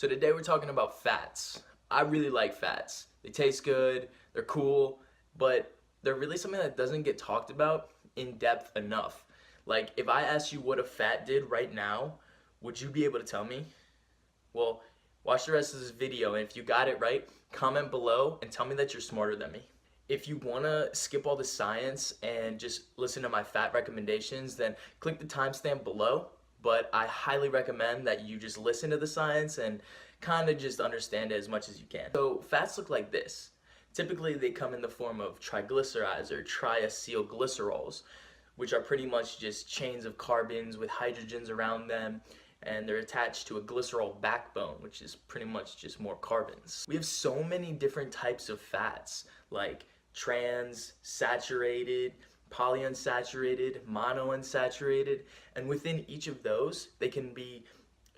So today we're talking about fats. I really like fats. They taste good, they're cool, but they're really something that doesn't get talked about in depth enough. Like, if I asked you what a fat did right now, would you be able to tell me? Well, watch the rest of this video, and if you got it right, comment below and tell me that you're smarter than me. If you want to skip all the science and just listen to my fat recommendations, then click the timestamp below. But I highly recommend that you just listen to the science and kind of just understand it as much as you can. So fats look like this. Typically they come in the form of triglycerides or triacylglycerols, which are pretty much just chains of carbons with hydrogens around them, and they're attached to a glycerol backbone, which is pretty much just more carbons. We have so many different types of fats, like trans, saturated, polyunsaturated, monounsaturated, and within each of those, they can be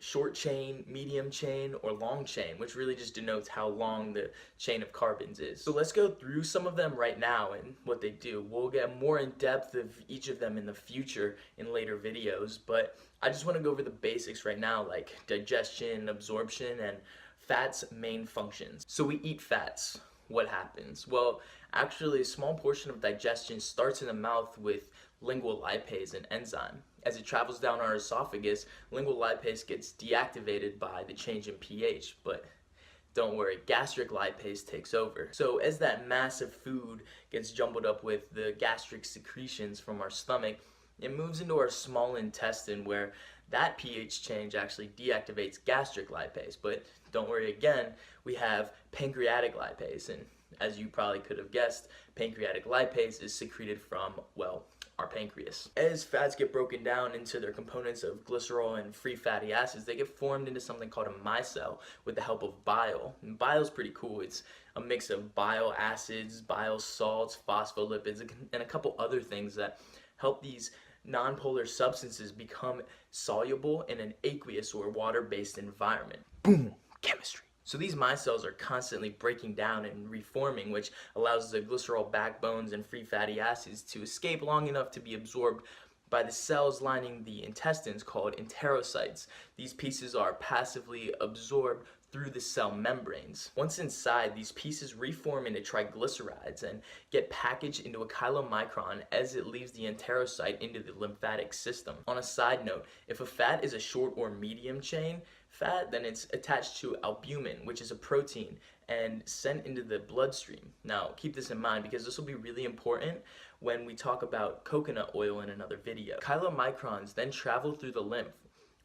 short chain, medium chain, or long chain, which really just denotes how long the chain of carbons is. So let's go through some of them right now and what they do. We'll get more in depth of each of them in the future in later videos, but I just want to go over the basics right now, like digestion, absorption, and fats' main functions. So we eat fats. What happens? Well, actually a small portion of digestion starts in the mouth with lingual lipase, an enzyme. As it travels down our esophagus, lingual lipase gets deactivated by the change in pH, but don't worry, gastric lipase takes over. So as that massive food gets jumbled up with the gastric secretions from our stomach, it moves into our small intestine where that pH change actually deactivates gastric lipase. But don't worry again, we have pancreatic lipase, and as you probably could have guessed, pancreatic lipase is secreted from, well, our pancreas. As fats get broken down into their components of glycerol and free fatty acids, they get formed into something called a micelle with the help of bile. And bile is pretty cool. It's a mix of bile acids, bile salts, phospholipids, and a couple other things that help these nonpolar substances become soluble in an aqueous or water-based environment. Boom! Chemistry. So these micelles are constantly breaking down and reforming, which allows the glycerol backbones and free fatty acids to escape long enough to be absorbed by the cells lining the intestines called enterocytes. These pieces are passively absorbed through the cell membranes. Once inside, these pieces reform into triglycerides and get packaged into a chylomicron as it leaves the enterocyte into the lymphatic system. On a side note, if a fat is a short or medium chain fat, then it's attached to albumin, which is a protein, and sent into the bloodstream. Now, keep this in mind because this will be really important when we talk about coconut oil in another video. Chylomicrons then travel through the lymph,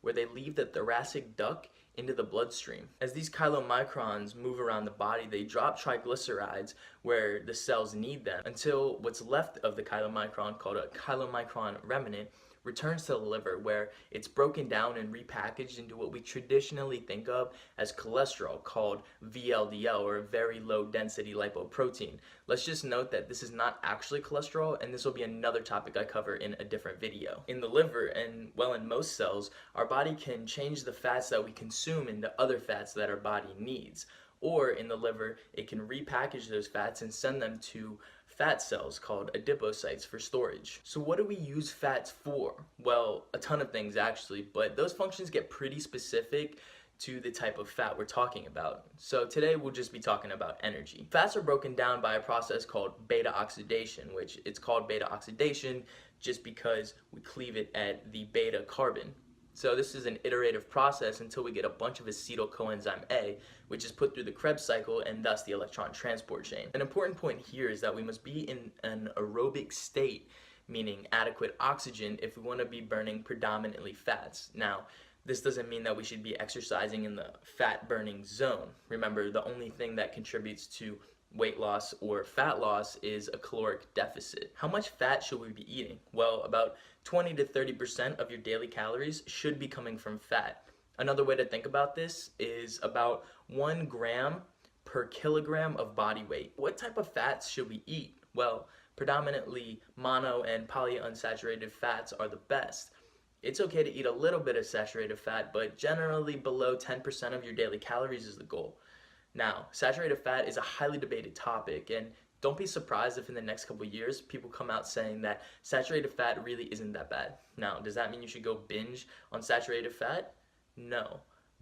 where they leave the thoracic duct into the bloodstream. As these chylomicrons move around the body, they drop triglycerides where the cells need them until what's left of the chylomicron, called a chylomicron remnant, returns to the liver, where it's broken down and repackaged into what we traditionally think of as cholesterol, called VLDL, or very low density lipoprotein. Let's just note that this is not actually cholesterol, and this will be another topic I cover in a different video. In the liver, and well, in most cells, our body can change the fats that we consume into other fats that our body needs. Or in the liver, it can repackage those fats and send them to fat cells called adipocytes for storage. So what do we use fats for? Well, a ton of things actually, but those functions get pretty specific to the type of fat we're talking about. So today we'll just be talking about energy. Fats are broken down by a process called beta oxidation, which it's called beta oxidation just because we cleave it at the beta carbon. So this is an iterative process until we get a bunch of acetyl coenzyme A, which is put through the Krebs cycle and thus the electron transport chain. An important point here is that we must be in an aerobic state, meaning adequate oxygen, if we want to be burning predominantly fats. Now, this doesn't mean that we should be exercising in the fat burning zone. Remember, the only thing that contributes to weight loss or fat loss is a caloric deficit. How much fat should we be eating? Well, about 20 to 30% of your daily calories should be coming from fat. Another way to think about this is about 1 gram per kilogram of body weight. What type of fats should we eat? Well, predominantly mono and polyunsaturated fats are the best. It's okay to eat a little bit of saturated fat, but generally below 10% of your daily calories is the goal. Now, saturated fat is a highly debated topic, and don't be surprised if in the next couple of years people come out saying that saturated fat really isn't that bad. Now, does that mean you should go binge on saturated fat? No.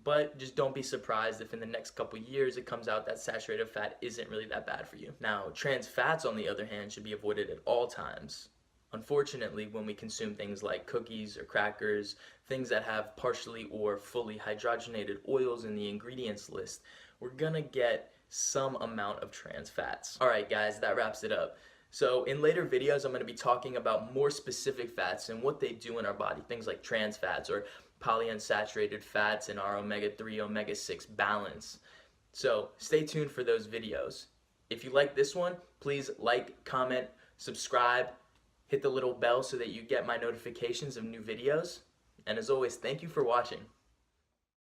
But just don't be surprised if in the next couple years it comes out that saturated fat isn't really that bad for you. Now, trans fats, on the other hand, should be avoided at all times. Unfortunately, when we consume things like cookies or crackers, things that have partially or fully hydrogenated oils in the ingredients list, we're gonna get some amount of trans fats. Alright guys, that wraps it up. So in later videos, I'm going to be talking about more specific fats and what they do in our body. Things like trans fats or polyunsaturated fats and our omega-3, omega-6 balance. So stay tuned for those videos. If you like this one, please like, comment, subscribe, hit the little bell so that you get my notifications of new videos. And as always, thank you for watching.